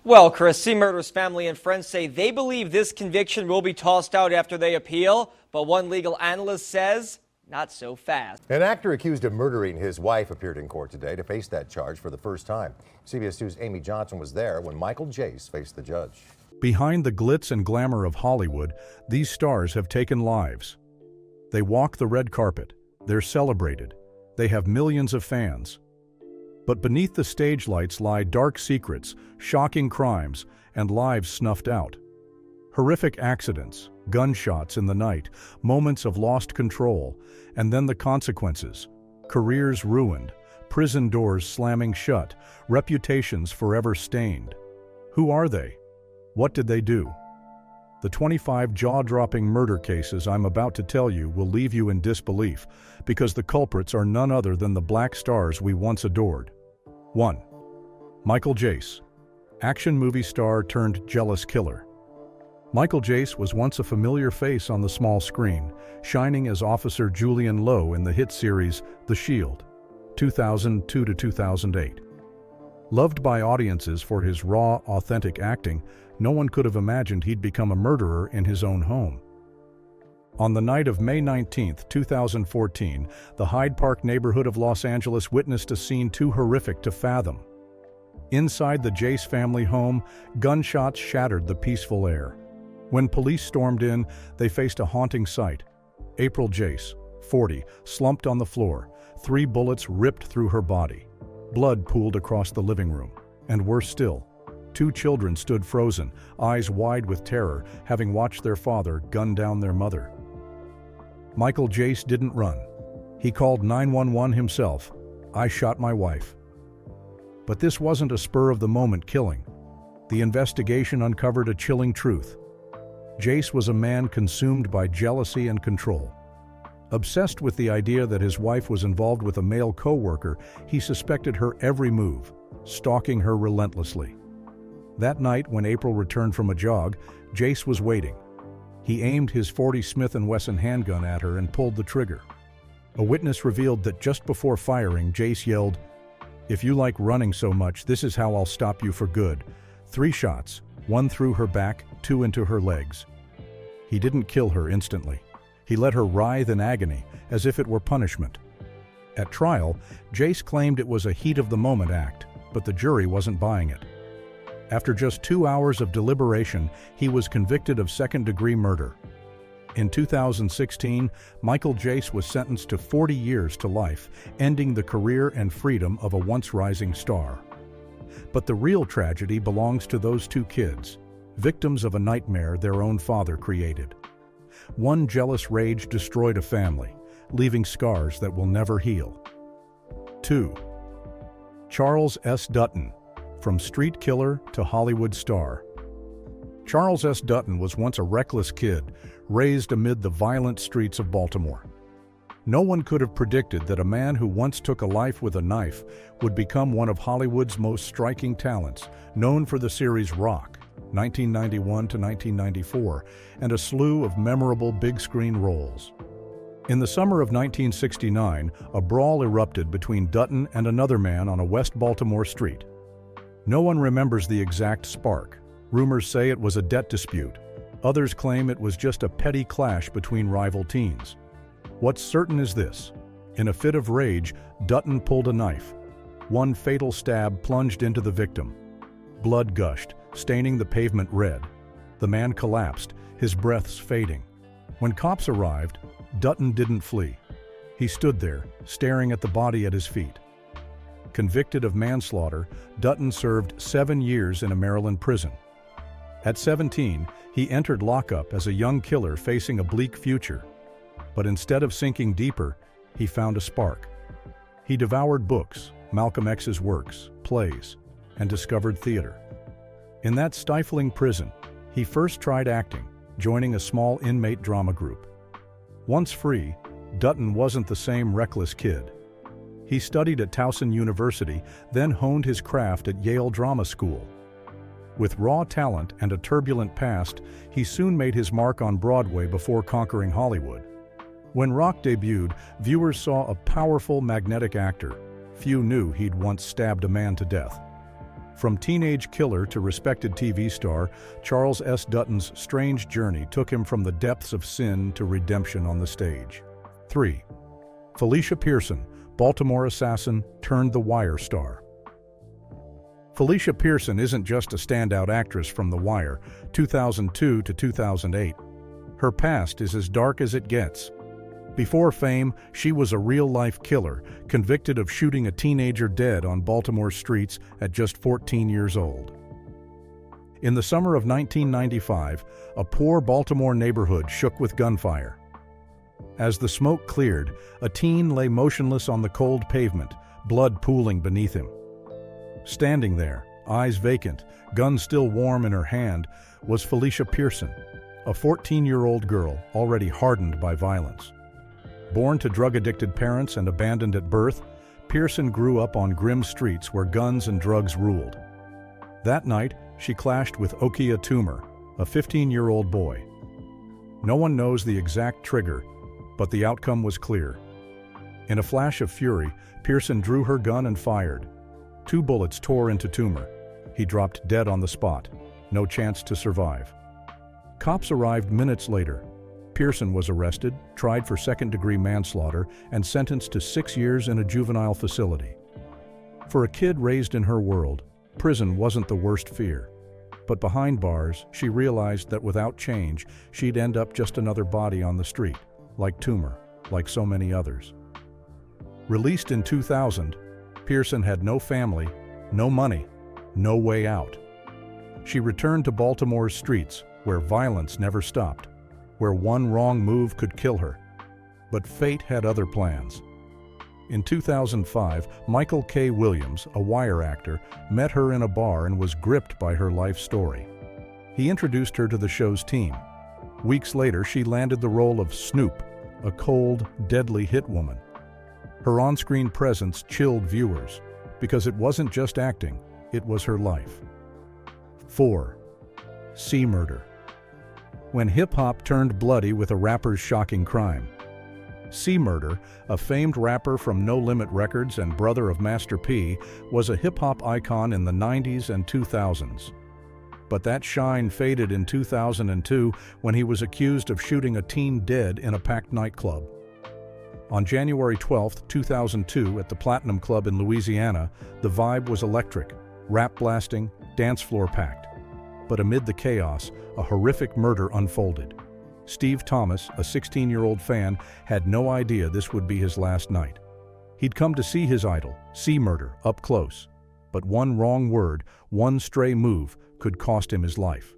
Well, Chris, C. Murder's family and friends say they believe this conviction will be tossed out after they appeal, but one legal analyst says not so fast. An actor accused of murdering his wife appeared in court today to face that charge for the first time. CBS 2's Amy Johnson was there when Michael Jace faced the judge. Behind the glitz and glamour of Hollywood, these stars have taken lives. They walk the red carpet. They're celebrated. They have millions of fans. But beneath the stage lights lie dark secrets, shocking crimes, and lives snuffed out. Horrific accidents, gunshots in the night, moments of lost control, and then the consequences. Careers ruined, prison doors slamming shut, reputations forever stained. Who are they? What did they do? The 25 jaw-dropping murder cases I'm about to tell you will leave you in disbelief, because the culprits are none other than the black stars we once adored. 1. Michael Jace, action movie star turned jealous killer. Michael Jace was once a familiar face on the small screen, shining as Officer Julian Lowe in the hit series The Shield, 2002 to 2008. Loved by audiences for his raw, authentic acting, no one could have imagined he'd become a murderer in his own home. On the night of May 19, 2014, the Hyde Park neighborhood of Los Angeles witnessed a scene too horrific to fathom. Inside the Jace family home, gunshots shattered the peaceful air. When police stormed in, they faced a haunting sight. April Jace, 40, slumped on the floor, 3 bullets ripped through her body. Blood pooled across the living room. And worse still, 2 children stood frozen, eyes wide with terror, having watched their father gun down their mother. Michael Jace didn't run. He called 911 himself. "I shot my wife." But this wasn't a spur-of-the-moment killing. The investigation uncovered a chilling truth. Jace was a man consumed by jealousy and control. Obsessed with the idea that his wife was involved with a male co-worker, he suspected her every move, stalking her relentlessly. That night, when April returned from a jog, Jace was waiting. He aimed his .40 Smith & Wesson handgun at her and pulled the trigger. A witness revealed that just before firing, Jace yelled, "If you like running so much, this is how I'll stop you for good." 3 shots, 1 through her back, 2 into her legs. He didn't kill her instantly. He let her writhe in agony, as if it were punishment. At trial, Jace claimed it was a heat-of-the-moment act, but the jury wasn't buying it. After just 2 hours of deliberation, he was convicted of second-degree murder. In 2016, Michael Jace was sentenced to 40 years to life, ending the career and freedom of a once-rising star. But the real tragedy belongs to those 2 kids, victims of a nightmare their own father created. One jealous rage destroyed a family, leaving scars that will never heal. 2. Charles S. Dutton, from street killer to Hollywood star. Charles S. Dutton was once a reckless kid, raised amid the violent streets of Baltimore. No one could have predicted that a man who once took a life with a knife would become one of Hollywood's most striking talents, known for the series Rock, 1991 to 1994, and a slew of memorable big-screen roles. In the summer of 1969, a brawl erupted between Dutton and another man on a West Baltimore street. No one remembers the exact spark. Rumors say it was a debt dispute. Others claim it was just a petty clash between rival teens. What's certain is this. In a fit of rage, Dutton pulled a knife. 1 fatal stab plunged into the victim. Blood gushed, staining the pavement red. The man collapsed, his breaths fading. When cops arrived, Dutton didn't flee. He stood there, staring at the body at his feet. Convicted of manslaughter, Dutton served 7 years in a Maryland prison. At 17, he entered lockup as a young killer facing a bleak future. But instead of sinking deeper, he found a spark. He devoured books, Malcolm X's works, plays, and discovered theater. In that stifling prison, he first tried acting, joining a small inmate drama group. Once free, Dutton wasn't the same reckless kid. He studied at Towson University, then honed his craft at Yale Drama School. With raw talent and a turbulent past, he soon made his mark on Broadway before conquering Hollywood. When Rock debuted, viewers saw a powerful, magnetic actor. Few knew he'd once stabbed a man to death. From teenage killer to respected TV star, Charles S. Dutton's strange journey took him from the depths of sin to redemption on the stage. 3. Felicia Pearson, Baltimore assassin turned The Wire star. Felicia Pearson isn't just a standout actress from The Wire, 2002 to 2008. Her past is as dark as it gets. Before fame, she was a real-life killer, convicted of shooting a teenager dead on Baltimore streets at just 14 years old. In the summer of 1995, a poor Baltimore neighborhood shook with gunfire. As the smoke cleared, a teen lay motionless on the cold pavement, blood pooling beneath him. Standing there, eyes vacant, gun still warm in her hand, was Felicia Pearson, a 14-year-old girl already hardened by violence. Born to drug-addicted parents and abandoned at birth, Pearson grew up on grim streets where guns and drugs ruled. That night, she clashed with Okia Toomer, a 15-year-old boy. No one knows the exact trigger, but the outcome was clear. In a flash of fury, Pearson drew her gun and fired. 2 bullets tore into Toomer. He dropped dead on the spot. No chance to survive. Cops arrived minutes later. Pearson was arrested, tried for second-degree manslaughter, and sentenced to 6 years in a juvenile facility. For a kid raised in her world, prison wasn't the worst fear. But behind bars, she realized that without change, she'd end up just another body on the street, like Toomer, like so many others. Released in 2000, Pearson had no family, no money, no way out. She returned to Baltimore's streets, where violence never stopped, where one wrong move could kill her. But fate had other plans. In 2005, Michael K. Williams, a Wire actor, met her in a bar and was gripped by her life story. He introduced her to the show's team. Weeks later, she landed the role of Snoop, a cold, deadly hit woman. Her on-screen presence chilled viewers, because it wasn't just acting, it was her life. 4. C Murder. When hip-hop turned bloody with a rapper's shocking crime. C Murder, a famed rapper from No Limit Records and brother of Master P, was a hip-hop icon in the 90s and 2000s. But that shine faded in 2002 when he was accused of shooting a teen dead in a packed nightclub. On January 12, 2002, at the Platinum Club in Louisiana, the vibe was electric, rap blasting, dance floor packed. But amid the chaos, a horrific murder unfolded. Steve Thomas, a 16-year-old fan, had no idea this would be his last night. He'd come to see his idol, C Murder, up close. But one wrong word, one stray move, could cost him his life.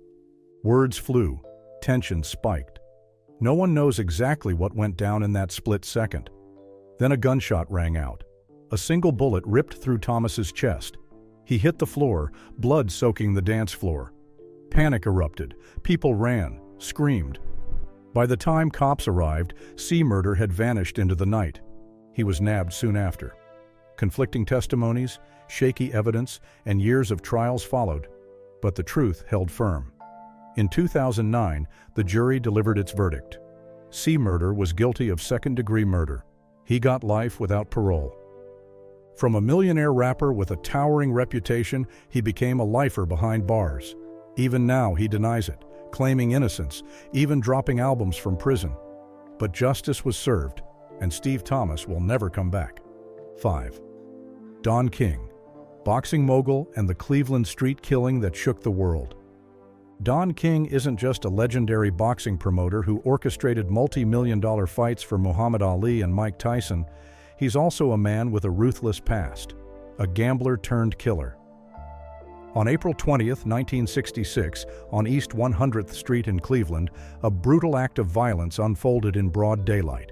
Words flew, tension spiked. No one knows exactly what went down in that split second. Then a gunshot rang out. A single bullet ripped through Thomas's chest. He hit the floor, blood soaking the dance floor. Panic erupted. People ran, screamed. By the time cops arrived, C Murder had vanished into the night. He was nabbed soon after. Conflicting testimonies, shaky evidence, and years of trials followed, but the truth held firm. In 2009, the jury delivered its verdict. C Murder was guilty of second-degree murder. He got life without parole. From a millionaire rapper with a towering reputation, he became a lifer behind bars. Even now, he denies it, claiming innocence, even dropping albums from prison. But justice was served, and Steve Thomas will never come back. 5. Don King, boxing mogul and the Cleveland street killing that shook the world. Don King isn't just a legendary boxing promoter who orchestrated multi-million-dollar fights for Muhammad Ali and Mike Tyson. He's also a man with a ruthless past, a gambler turned killer. On April 20, 1966, on East 100th Street in Cleveland, a brutal act of violence unfolded in broad daylight.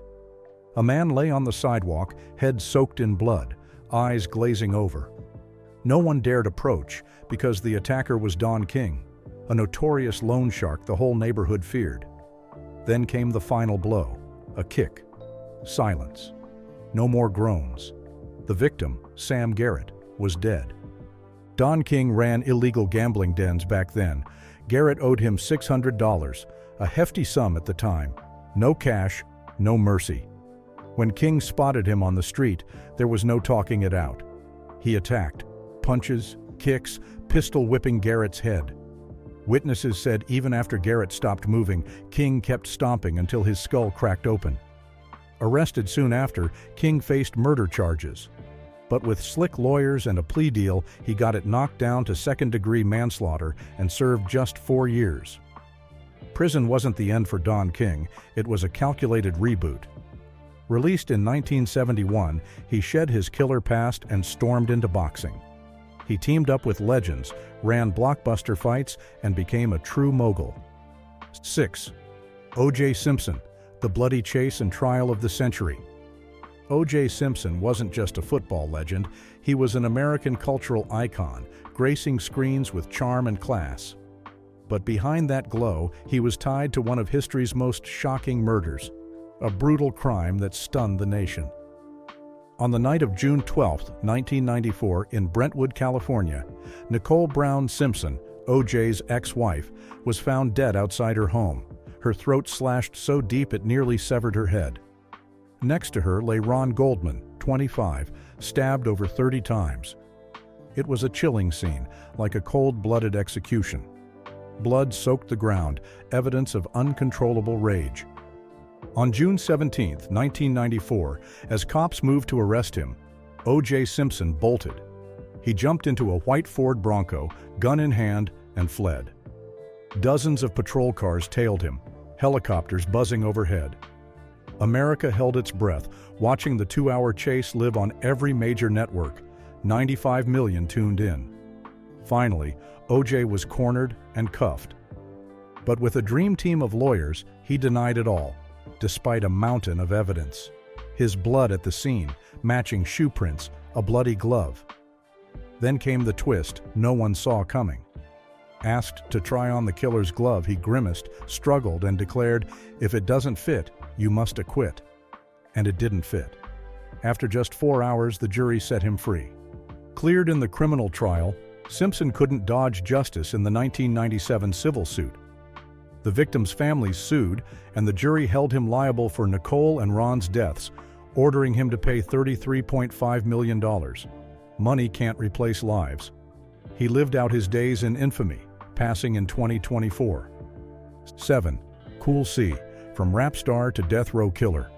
A man lay on the sidewalk, head soaked in blood, eyes glazing over. No one dared approach because the attacker was Don King, a notorious loan shark the whole neighborhood feared. Then came the final blow, a kick. Silence. No more groans. The victim, Sam Garrett, was dead. Don King ran illegal gambling dens back then. Garrett owed him $600, a hefty sum at the time. No cash, no mercy. When King spotted him on the street, there was no talking it out. He attacked. Punches, kicks, pistol whipping Garrett's head. Witnesses said even after Garrett stopped moving, King kept stomping until his skull cracked open. Arrested soon after, King faced murder charges. But with slick lawyers and a plea deal, he got it knocked down to second-degree manslaughter and served just 4 years. Prison wasn't the end for Don King, it was a calculated reboot. Released in 1971, he shed his killer past and stormed into boxing. He teamed up with legends, ran blockbuster fights, and became a true mogul. 6. O.J. Simpson, the bloody chase and trial of the century. O.J. Simpson wasn't just a football legend, he was an American cultural icon, gracing screens with charm and class. But behind that glow, he was tied to one of history's most shocking murders, a brutal crime that stunned the nation. On the night of June 12, 1994, in Brentwood, California, Nicole Brown Simpson, O.J.'s ex-wife, was found dead outside her home, her throat slashed so deep it nearly severed her head. Next to her lay Ron Goldman, 25, stabbed over 30 times. It was a chilling scene, like a cold-blooded execution. Blood soaked the ground, evidence of uncontrollable rage. On June 17, 1994, as cops moved to arrest him, O.J. Simpson bolted. He jumped into a white Ford Bronco, gun in hand, and fled. Dozens of patrol cars tailed him, helicopters buzzing overhead. America held its breath, watching the 2-hour chase live on every major network. 95 million tuned in. Finally, O.J. was cornered and cuffed. But with a dream team of lawyers, he denied it all, despite a mountain of evidence. His blood at the scene, matching shoe prints, a bloody glove. Then came the twist no one saw coming. Asked to try on the killer's glove, he grimaced, struggled, and declared, "If it doesn't fit, you must acquit." And it didn't fit. After just 4 hours, the jury set him free. Cleared in the criminal trial, Simpson couldn't dodge justice in the 1997 civil suit. The victims' families sued, and the jury held him liable for Nicole and Ron's deaths, ordering him to pay $33.5 million. Money can't replace lives. He lived out his days in infamy, passing in 2024. 7. Cool C, from rap star to death row killer.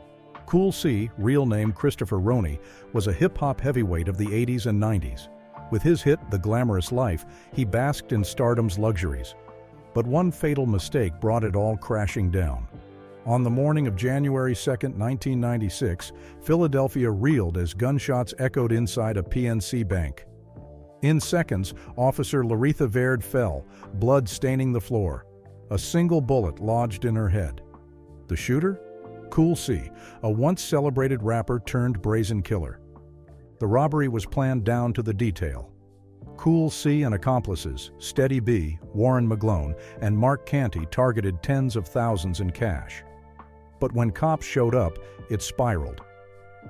Cool C, real name Christopher Roney, was a hip-hop heavyweight of the 80s and 90s. With his hit, The Glamorous Life, he basked in stardom's luxuries. But one fatal mistake brought it all crashing down. On the morning of January 2, 1996, Philadelphia reeled as gunshots echoed inside a PNC bank. In seconds, Officer Laretha Baird fell, blood staining the floor. A single bullet lodged in her head. The shooter? Cool C, a once-celebrated rapper turned brazen killer. The robbery was planned down to the detail. Cool C and accomplices, Steady B, Warren McGlone, and Mark Canty targeted tens of thousands in cash. But when cops showed up, it spiraled.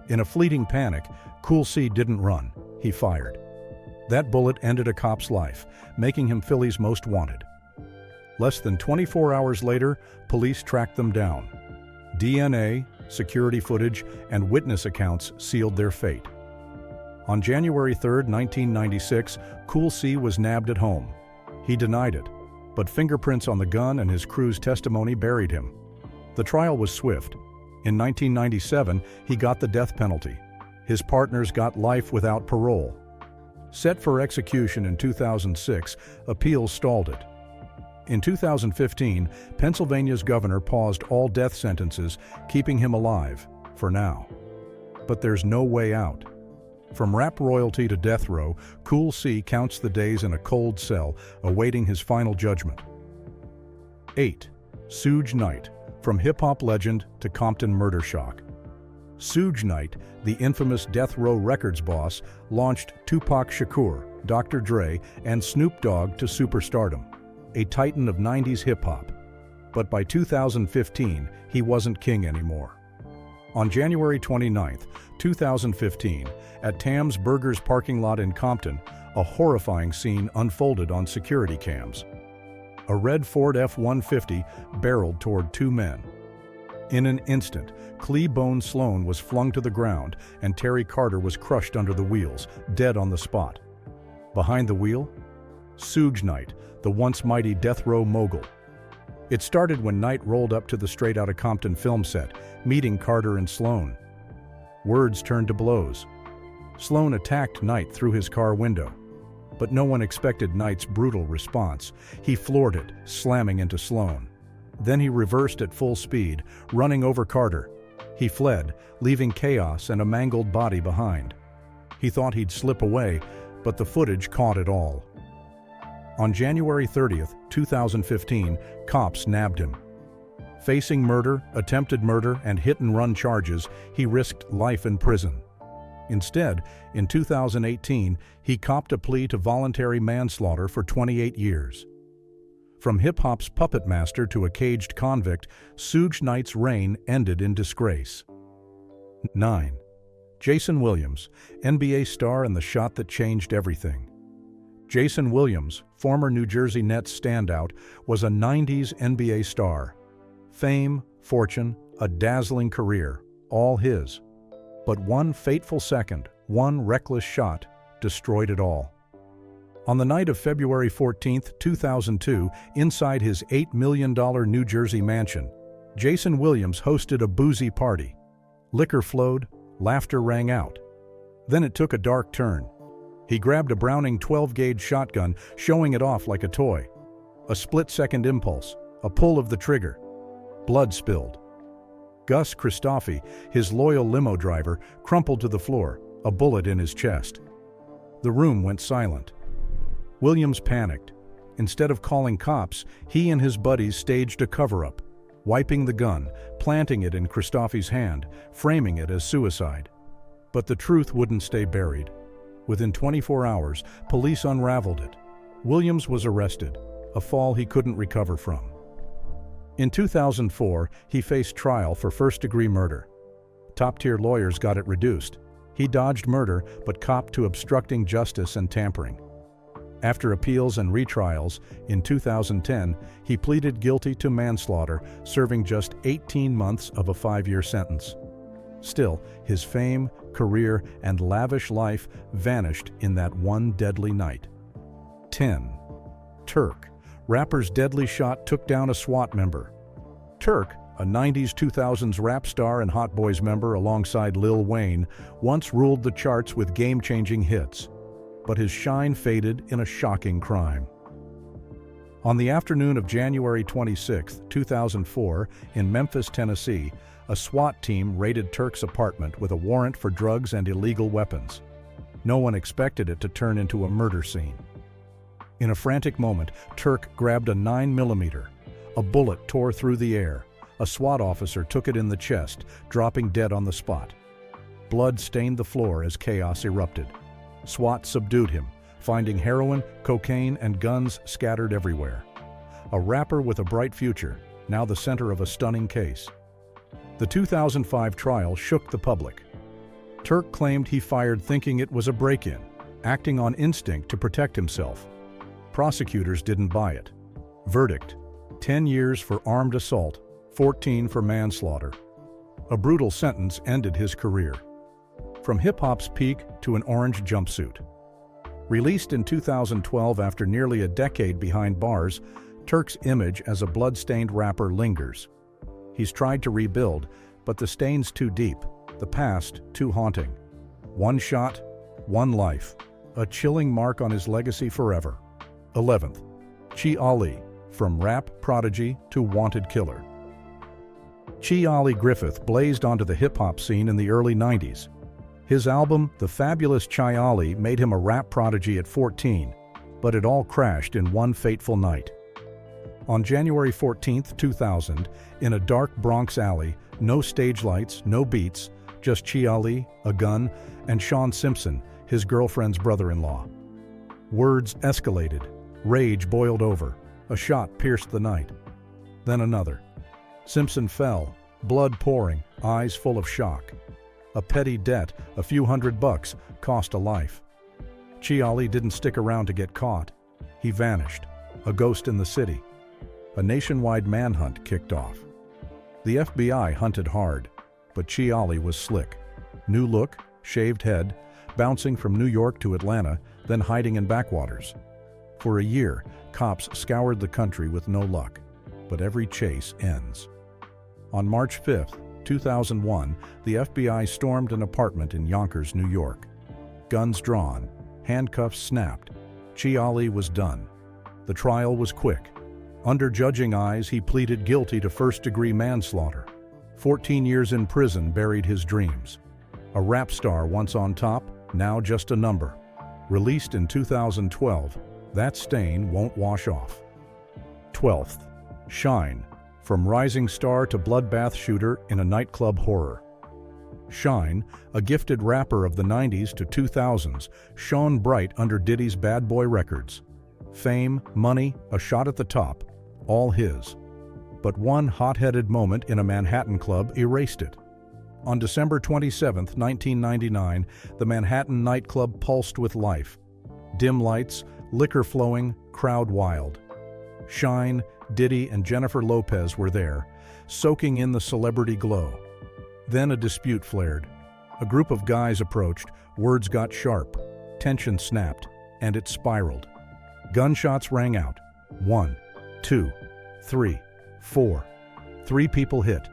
In a fleeting panic, Cool C didn't run, he fired. That bullet ended a cop's life, making him Philly's most wanted. Less than 24 hours later, police tracked them down. DNA, security footage, and witness accounts sealed their fate. On January 3, 1996, Cool C was nabbed at home. He denied it, but fingerprints on the gun and his crew's testimony buried him. The trial was swift. In 1997, he got the death penalty. His partners got life without parole. Set for execution in 2006, appeals stalled it. In 2015, Pennsylvania's governor paused all death sentences, keeping him alive, for now. But there's no way out. From rap royalty to death row, Cool C counts the days in a cold cell, awaiting his final judgment. 8. Suge Knight, from hip-hop legend to Compton murder shock. Suge Knight, the infamous Death Row Records boss, launched Tupac Shakur, Dr. Dre, and Snoop Dogg to superstardom, a titan of 90s hip-hop. But by 2015, he wasn't king anymore. On January 29, 2015, at Tam's Burgers parking lot in Compton, a horrifying scene unfolded on security cams. A red Ford F-150 barreled toward two men. In an instant, Cleabone Sloan was flung to the ground and Terry Carter was crushed under the wheels, dead on the spot. Behind the wheel? Suge Knight, the once mighty death row mogul. It started when Knight rolled up to the Straight Outta Compton film set, meeting Carter and Sloan. Words turned to blows. Sloan attacked Knight through his car window. But no one expected Knight's brutal response. He floored it, slamming into Sloan. Then he reversed at full speed, running over Carter. He fled, leaving chaos and a mangled body behind. He thought he'd slip away, but the footage caught it all. On January 30th, 2015, cops nabbed him. Facing murder, attempted murder, and hit-and-run charges, he risked life in prison. Instead, in 2018, he copped a plea to voluntary manslaughter for 28 years. From hip-hop's puppet master to a caged convict, Suge Knight's reign ended in disgrace. 9. Jayson Williams, NBA star and the shot that changed everything. Jayson Williams, former New Jersey Nets standout, was a 90s NBA star. Fame, fortune, a dazzling career, all his. But one fateful second, one reckless shot, destroyed it all. On the night of February 14, 2002, inside his $8 million New Jersey mansion, Jayson Williams hosted a boozy party. Liquor flowed, laughter rang out. Then it took a dark turn. He grabbed a Browning 12-gauge shotgun, showing it off like a toy. A split-second impulse, a pull of the trigger. Blood spilled. Gus Christofi, his loyal limo driver, crumpled to the floor, a bullet in his chest. The room went silent. Williams panicked. Instead of calling cops, he and his buddies staged a cover-up, wiping the gun, planting it in Christofi's hand, framing it as suicide. But the truth wouldn't stay buried. Within 24 hours, police unraveled it. Williams was arrested, a fall he couldn't recover from. In 2004, he faced trial for first-degree murder. Top-tier lawyers got it reduced. He dodged murder, but copped to obstructing justice and tampering. After appeals and retrials, in 2010, he pleaded guilty to manslaughter, serving just 18 months of a 5-year sentence. Still, his fame, career, and lavish life vanished in that one deadly night. 10. Turk. Rapper's deadly shot took down a SWAT member. Turk, a 90s-2000s rap star and Hot Boys member alongside Lil Wayne, once ruled the charts with game-changing hits. But his shine faded in a shocking crime. On the afternoon of January 26, 2004, in Memphis, Tennessee, a SWAT team raided Turk's apartment with a warrant for drugs and illegal weapons. No one expected it to turn into a murder scene. In a frantic moment, Turk grabbed a 9mm. A bullet tore through the air. A SWAT officer took it in the chest, dropping dead on the spot. Blood stained the floor as chaos erupted. SWAT subdued him, finding heroin, cocaine, and guns scattered everywhere. A rapper with a bright future, now the center of a stunning case. The 2005 trial shook the public. Turk claimed he fired thinking it was a break-in, acting on instinct to protect himself. Prosecutors didn't buy it. Verdict: 10 years for armed assault, 14 for manslaughter. A brutal sentence ended his career. From hip-hop's peak to an orange jumpsuit. Released in 2012 after nearly a decade behind bars, Turk's image as a blood-stained rapper lingers. He's tried to rebuild, but the stain's too deep, the past too haunting. One shot, one life. A chilling mark on his legacy forever. 11th. Chi Ali, from rap prodigy to wanted killer. Chi Ali Griffith blazed onto the hip-hop scene in the early 90s. His album, The Fabulous Chi Ali, made him a rap prodigy at 14, but it all crashed in one fateful night. On January 14, 2000, in a dark Bronx alley, no stage lights, no beats, just Chi Ali, a gun, and Sean Simpson, his girlfriend's brother-in-law. Words escalated. Rage boiled over. A shot pierced the night. Then another. Simpson fell, blood pouring, eyes full of shock. A petty debt, a few $100, cost a life. Chi Ali didn't stick around to get caught. He vanished, a ghost in the city. A nationwide manhunt kicked off. The FBI hunted hard, but Chi Ali was slick. New look, shaved head, bouncing from New York to Atlanta, then hiding in backwaters. For a year, cops scoured the country with no luck, but every chase ends. On March 5, 2001, the FBI stormed an apartment in Yonkers, New York. Guns drawn, handcuffs snapped. Chiali was done. The trial was quick. Under judging eyes, he pleaded guilty to first-degree manslaughter. 14 years in prison buried his dreams. A rap star once on top, now just a number. Released in 2012, that stain won't wash off. 12th, Shyne, from rising star to bloodbath shooter in a nightclub horror. Shyne, a gifted rapper of the 90s to 2000s, shone bright under Diddy's Bad Boy Records. Fame, money, a shot at the top, all his. But one hot-headed moment in a Manhattan club erased it. On December 27, 1999, the Manhattan nightclub pulsed with life. Dim lights, liquor flowing, crowd wild. Shyne, Diddy, and Jennifer Lopez were there, soaking in the celebrity glow. Then a dispute flared. A group of guys approached, words got sharp, tension snapped, and it spiraled. Gunshots rang out. 1, 2, 3, 4. 3 people hit.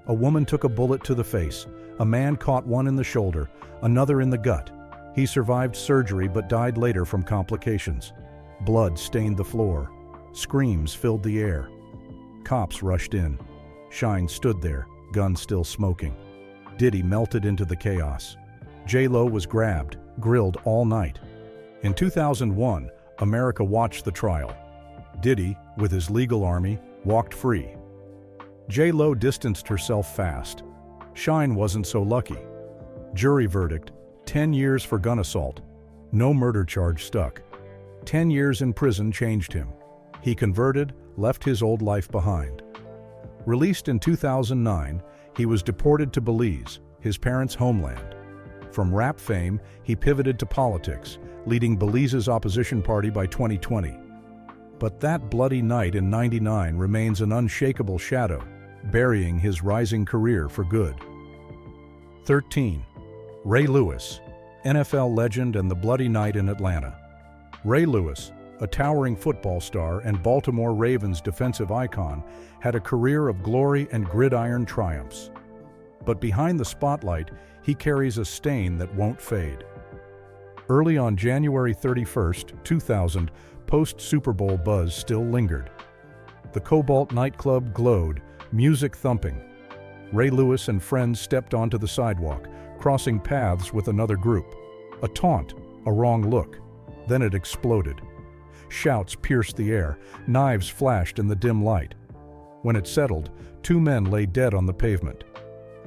A woman took a bullet to the face. A man caught one in the shoulder, another in the gut. He survived surgery but died later from complications. Blood stained the floor. Screams filled the air. Cops rushed in. Shyne stood there, gun still smoking. Diddy melted into the chaos. J-Lo was grabbed, grilled all night. In 2001, America watched the trial. Diddy, with his legal army, walked free. J-Lo distanced herself fast. Shyne wasn't so lucky. Jury verdict, 10 years for gun assault. No murder charge stuck. 10 years in prison changed him. He converted, left his old life behind. Released in 2009, he was deported to Belize, his parents' homeland. From rap fame, he pivoted to politics, leading Belize's opposition party by 2020. But that bloody night in '99 remains an unshakable shadow, burying his rising career for good. 13. Ray Lewis, NFL legend and the bloody night in Atlanta. Ray Lewis, a towering football star and Baltimore Ravens defensive icon, had a career of glory and gridiron triumphs. But behind the spotlight, he carries a stain that won't fade. Early on January 31, 2000, post-Super Bowl buzz still lingered. The Cobalt nightclub glowed, music thumping. Ray Lewis and friends stepped onto the sidewalk, crossing paths with another group. A taunt, a wrong look. Then it exploded. Shouts pierced the air, knives flashed in the dim light. When it settled, 2 men lay dead on the pavement.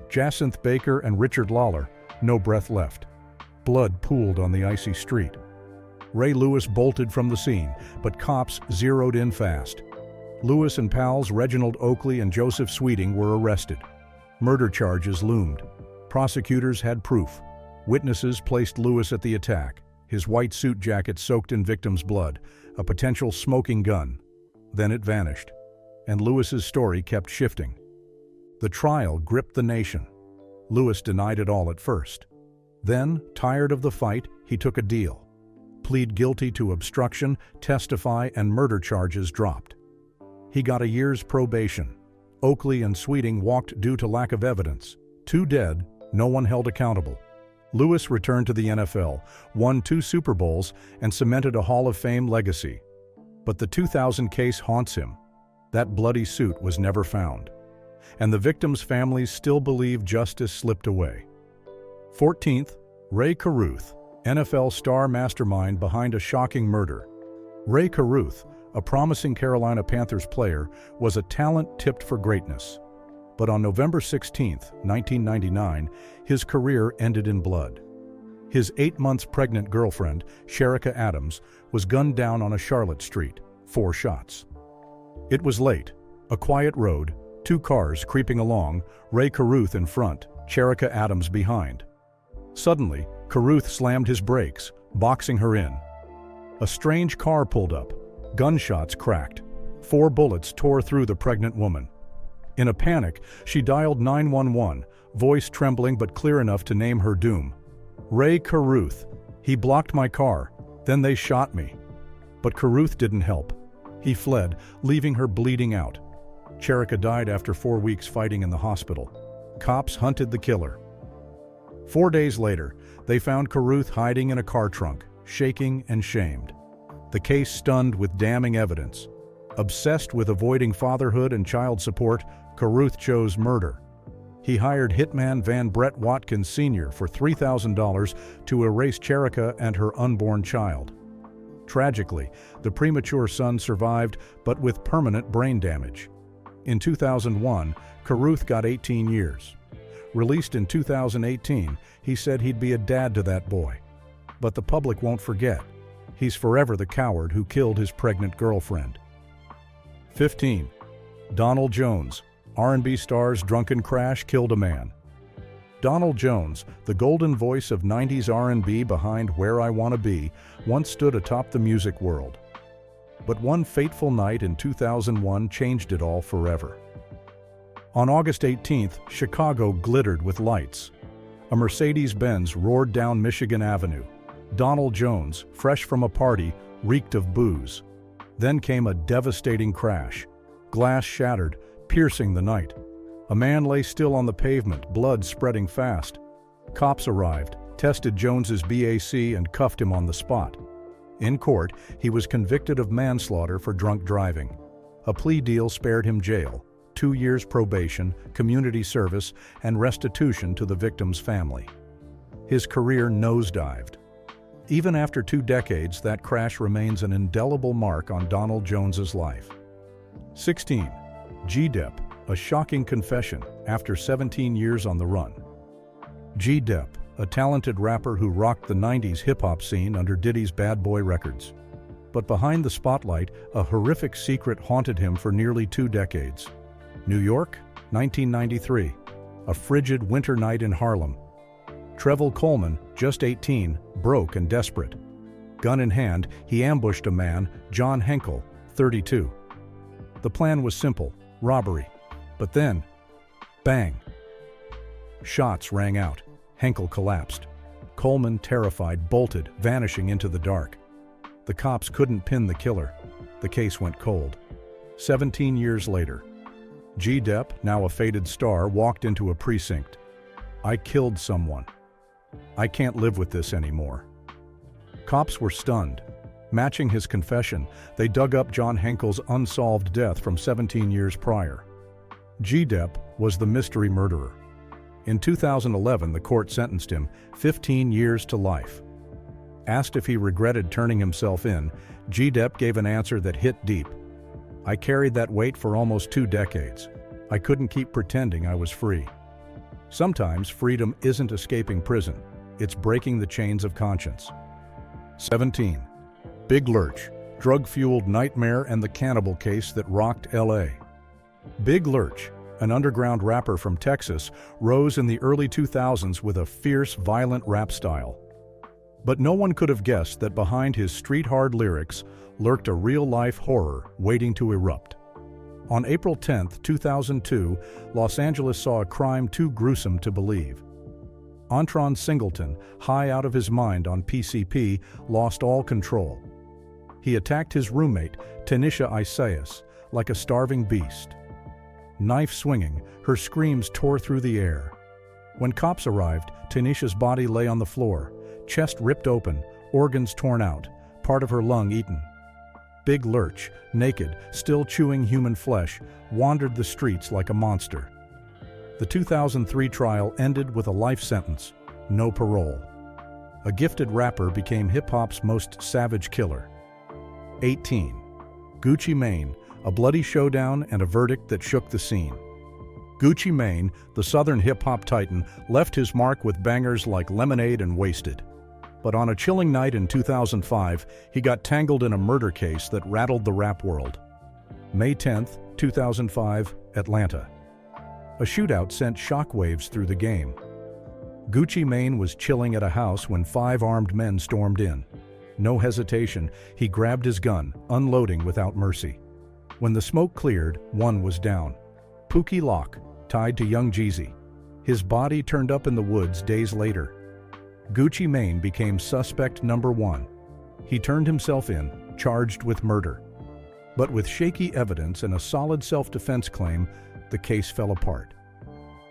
Jacinth Baker and Richard Lawler, no breath left. Blood pooled on the icy street. Ray Lewis bolted from the scene, but cops zeroed in fast. Lewis and pals Reginald Oakley and Joseph Sweeting were arrested. Murder charges loomed. Prosecutors had proof. Witnesses placed Lewis at the attack, his white suit jacket soaked in victims' blood, a potential smoking gun. Then it vanished, and Lewis's story kept shifting. The trial gripped the nation. Lewis denied it all at first. Then, tired of the fight, he took a deal. Plead guilty to obstruction, testify, and murder charges dropped. He got a year's probation. Oakley and Sweeting walked due to lack of evidence. 2 dead, no one held accountable. Lewis returned to the NFL, won 2 Super Bowls, and cemented a Hall of Fame legacy. But the 2000 case haunts him. That bloody suit was never found. And the victims' families still believe justice slipped away. 14th, Rae Carruth, NFL star mastermind behind a shocking murder. Rae Carruth, a promising Carolina Panthers player, was a talent tipped for greatness. But on November 16, 1999, his career ended in blood. His 8 months pregnant girlfriend, Sherika Adams, was gunned down on a Charlotte street, 4 shots. It was late, a quiet road, 2 cars creeping along, Rae Carruth in front, Sherika Adams behind. Suddenly, Carruth slammed his brakes, boxing her in. A strange car pulled up. Gunshots cracked. 4 bullets tore through the pregnant woman. In a panic, she dialed 911, voice trembling but clear enough to name her doom. Rae Carruth. He blocked my car. Then they shot me. But Carruth didn't help. He fled, leaving her bleeding out. Cherica died after 4 weeks fighting in the hospital. Cops hunted the killer. 4 days later, they found Carruth hiding in a car trunk, shaking and shamed. The case stunned with damning evidence. Obsessed with avoiding fatherhood and child support, Carruth chose murder. He hired hitman Van Brett Watkins Sr. for $3,000 to erase Cherica and her unborn child. Tragically, the premature son survived, but with permanent brain damage. In 2001, Carruth got 18 years. Released in 2018, he said he'd be a dad to that boy. But the public won't forget. He's forever the coward who killed his pregnant girlfriend. 15. Donell Jones, R&B star's drunken crash killed a man. Donell Jones, the golden voice of 90s R&B behind Where I Wanna Be, once stood atop the music world. But one fateful night in 2001 changed it all forever. On August 18th, Chicago glittered with lights. A Mercedes-Benz roared down Michigan Avenue. Donell Jones, fresh from a party, reeked of booze. Then came a devastating crash. Glass shattered, piercing the night. A man lay still on the pavement, blood spreading fast. Cops arrived, tested Jones's BAC and cuffed him on the spot. In court, he was convicted of manslaughter for drunk driving. A plea deal spared him jail, 2 years probation, community service, and restitution to the victim's family. His career nosedived. Even after 2 decades, that crash remains an indelible mark on Donell Jones's life. 16. G-Dep, a shocking confession after 17 years on the run. G-Dep, a talented rapper who rocked the 90s hip-hop scene under Diddy's Bad Boy Records. But behind the spotlight, a horrific secret haunted him for nearly 2 decades. New York, 1993. A frigid winter night in Harlem. Trevor Coleman, just 18, broke and desperate. Gun in hand, he ambushed a man, John Henkel, 32. The plan was simple, robbery. But then, bang! Shots rang out. Henkel collapsed. Coleman, terrified, bolted, vanishing into the dark. The cops couldn't pin the killer. The case went cold. 17 years later, G-Dep, now a faded star, walked into a precinct. "I killed someone. I can't live with this anymore." Cops were stunned. Matching his confession, they dug up John Henkel's unsolved death from 17 years prior. G-Dep was the mystery murderer. In 2011, the court sentenced him 15 years to life. Asked if he regretted turning himself in, G-Dep gave an answer that hit deep. "I carried that weight for almost 2 decades. I couldn't keep pretending I was free." Sometimes freedom isn't escaping prison, it's breaking the chains of conscience. 17. Big Lurch, drug-fueled nightmare and the cannibal case that rocked LA. Big Lurch, an underground rapper from Texas, rose in the early 2000s with a fierce, violent rap style. But no one could have guessed that behind his street-hard lyrics lurked a real-life horror waiting to erupt. On April 10, 2002, Los Angeles saw a crime too gruesome to believe. Antron Singleton, high out of his mind on PCP, lost all control. He attacked his roommate, Tanisha Isaias, like a starving beast. Knife swinging, her screams tore through the air. When cops arrived, Tanisha's body lay on the floor, chest ripped open, organs torn out, part of her lung eaten. Big Lurch, naked, still chewing human flesh, wandered the streets like a monster. The 2003 trial ended with a life sentence, no parole. A gifted rapper became hip-hop's most savage killer. 18. Gucci Mane, a bloody showdown and a verdict that shook the scene. Gucci Mane, the southern hip-hop titan, left his mark with bangers like Lemonade and Wasted. But on a chilling night in 2005, he got tangled in a murder case that rattled the rap world. May 10, 2005, Atlanta. A shootout sent shockwaves through the game. Gucci Mane was chilling at a house when 5 armed men stormed in. No hesitation, he grabbed his gun, unloading without mercy. When the smoke cleared, one was down. Pookie Lock, tied to Young Jeezy. His body turned up in the woods days later. Gucci Mane became suspect number 1. He turned himself in, charged with murder. But with shaky evidence and a solid self-defense claim, the case fell apart.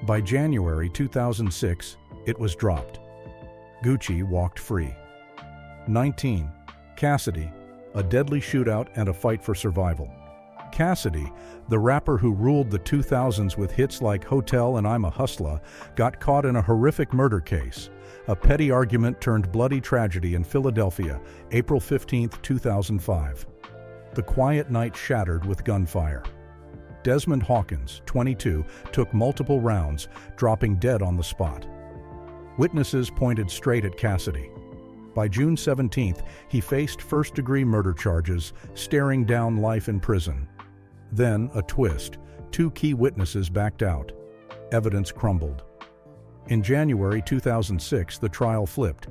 By January 2006, it was dropped. Gucci walked free. 19. Cassidy, a deadly shootout and a fight for survival. Cassidy, the rapper who ruled the 2000s with hits like Hotel and I'm a Hustler, got caught in a horrific murder case. A petty argument turned bloody tragedy in Philadelphia, April 15, 2005. The quiet night shattered with gunfire. Desmond Hawkins, 22, took multiple rounds, dropping dead on the spot. Witnesses pointed straight at Cassidy. By June 17th, he faced first-degree murder charges, staring down life in prison. Then, a twist. 2 key witnesses backed out. Evidence crumbled. In January 2006, the trial flipped.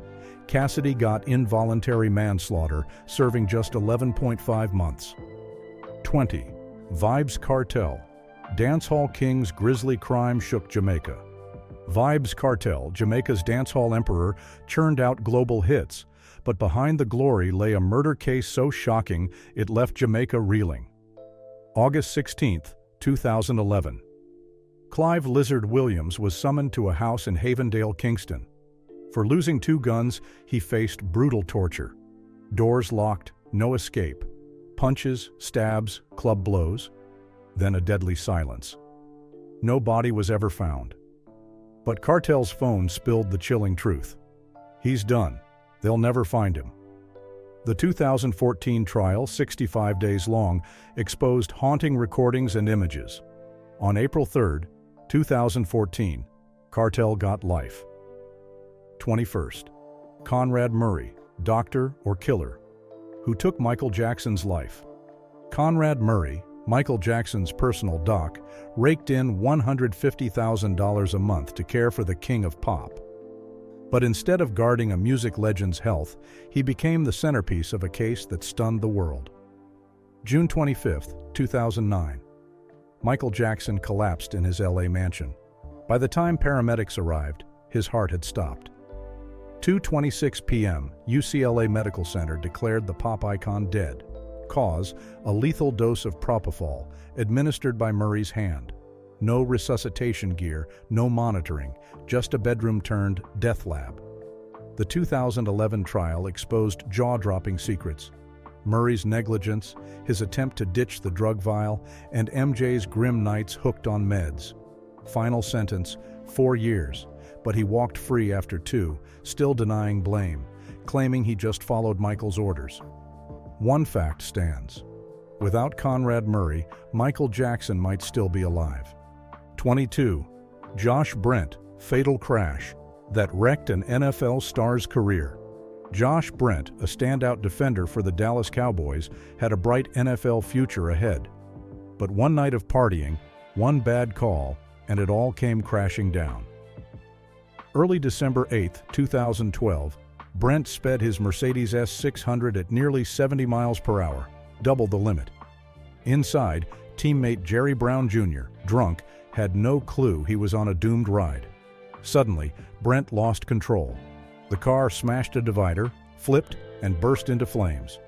Cassidy got involuntary manslaughter, serving just 11.5 months. 20. Vybz Kartel. Dancehall king's grisly crime shook Jamaica. Vybz Kartel, Jamaica's dancehall emperor, churned out global hits, but behind the glory lay a murder case so shocking it left Jamaica reeling. August 16, 2011. Clive "Lizard" Williams was summoned to a house in Havendale, Kingston. For losing 2 guns, he faced brutal torture. Doors locked, no escape. Punches, stabs, club blows. Then a deadly silence. No body was ever found. But Kartel's phone spilled the chilling truth. He's done. They'll never find him. The 2014 trial, 65 days long, exposed haunting recordings and images. On April 3, 2014, Kartel got life. 21st. Conrad Murray, doctor or killer, who took Michael Jackson's life. Conrad Murray, Michael Jackson's personal doc, raked in $150,000 a month to care for the king of pop. But instead of guarding a music legend's health, he became the centerpiece of a case that stunned the world. June 25, 2009. Michael Jackson collapsed in his LA mansion. By the time paramedics arrived, his heart had stopped. 2:26 p.m., UCLA Medical Center declared the pop icon dead. Cause, a lethal dose of propofol, administered by Murray's hand. No resuscitation gear, no monitoring, just a bedroom-turned death lab. The 2011 trial exposed jaw-dropping secrets. Murray's negligence, his attempt to ditch the drug vial, and MJ's grim nights hooked on meds. Final sentence, 4 years, but he walked free after 2, still denying blame, claiming he just followed Michael's orders. One fact stands. Without Conrad Murray, Michael Jackson might still be alive. 22. Josh Brent, fatal crash that wrecked an NFL star's career. Josh Brent, a standout defender for the Dallas Cowboys, had a bright NFL future ahead. But one night of partying, one bad call, and it all came crashing down. Early December 8, 2012, Brent sped his Mercedes S600 at nearly 70 miles per hour, double the limit. Inside, teammate Jerry Brown Jr., drunk, had no clue he was on a doomed ride. Suddenly, Brent lost control. The car smashed a divider, flipped, and burst into flames.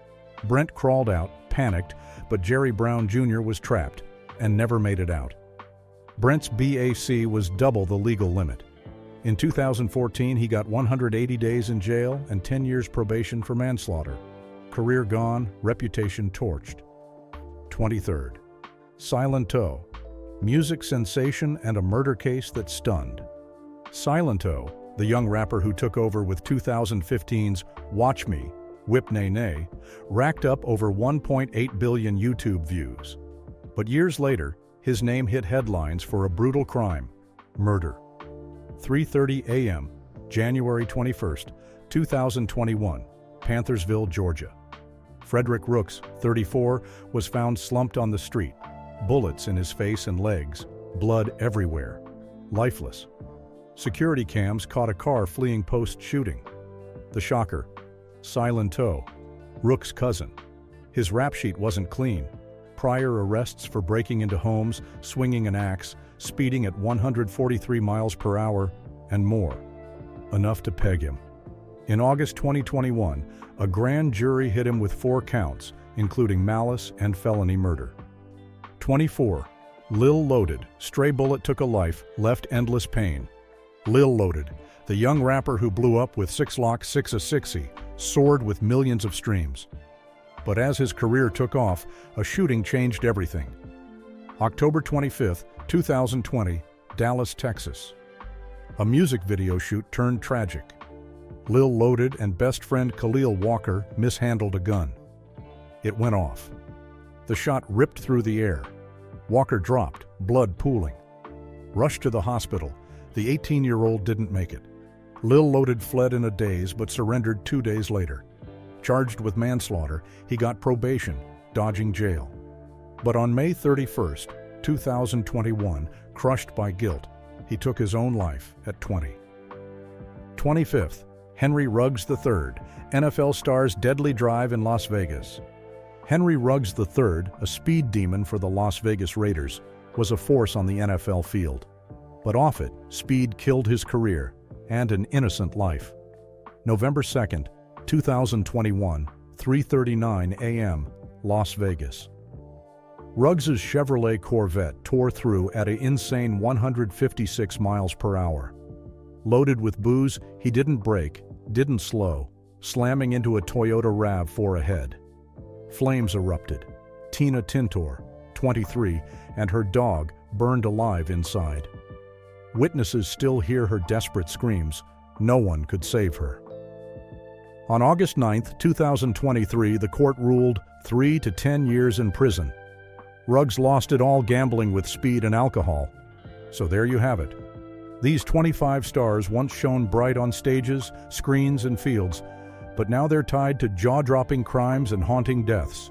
Brent crawled out, panicked, but Jerry Brown Jr. was trapped and never made it out. Brent's BAC was double the legal limit. In 2014, he got 180 days in jail and 10 years probation for manslaughter. Career gone, reputation torched. 23rd. Silento. Music sensation and a murder case that stunned. Silento, the young rapper who took over with 2015's Watch Me, Whip Nay Nay, racked up over 1.8 billion YouTube views. But years later, his name hit headlines for a brutal crime, murder. 3:30 a.m., January 21st, 2021, Panthersville, Georgia. Frederick Rooks, 34, was found slumped on the street, bullets in his face and legs, blood everywhere, lifeless. Security cams caught a car fleeing post-shooting. The shocker, Silento, Rooks' cousin. His rap sheet wasn't clean. Prior arrests for breaking into homes, swinging an axe, speeding at 143 miles per hour, and more. Enough to peg him. In August 2021, a grand jury hit him with 4 counts, including malice and felony murder. 24. Lil Loaded, stray bullet took a life, left endless pain. Lil Loaded, the young rapper who blew up with 6 Lock 660, soared with millions of streams. But as his career took off, a shooting changed everything. October 25, 2020, Dallas, Texas. A music video shoot turned tragic. Lil Loaded and best friend Khalil Walker mishandled a gun. It went off. The shot ripped through the air. Walker dropped, blood pooling. Rushed to the hospital. The 18-year-old didn't make it. Lil Loaded fled in a daze but surrendered 2 days later. Charged with manslaughter, he got probation, dodging jail. But on May 31, 2021, crushed by guilt, he took his own life at 20. 25th, Henry Ruggs III, NFL star's deadly drive in Las Vegas. Henry Ruggs III, a speed demon for the Las Vegas Raiders, was a force on the NFL field. But off it, speed killed his career and an innocent life. November 2nd, 2021, 3:39 a.m., Las Vegas. Ruggs's Chevrolet Corvette tore through at an insane 156 miles per hour. Loaded with booze, he didn't brake, didn't slow, slamming into a Toyota RAV4 ahead. Flames erupted. Tina Tintor, 23, and her dog burned alive inside. Witnesses still hear her desperate screams. No one could save her. On August 9, 2023, the court ruled 3 to 10 years in prison. Ruggs lost it all gambling with speed and alcohol. So there you have it. These 25 stars once shone bright on stages, screens, and fields, but now they're tied to jaw-dropping crimes and haunting deaths.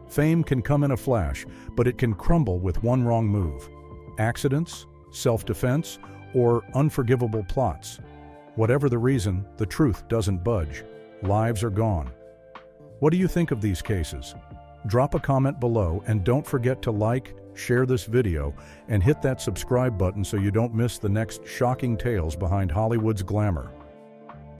Fame can come in a flash, but it can crumble with one wrong move. Accidents, self-defense, or unforgivable plots. Whatever the reason, the truth doesn't budge. Lives are gone. What do you think of these cases? Drop a comment below and don't forget to like, share this video, and hit that subscribe button so you don't miss the next shocking tales behind Hollywood's glamour.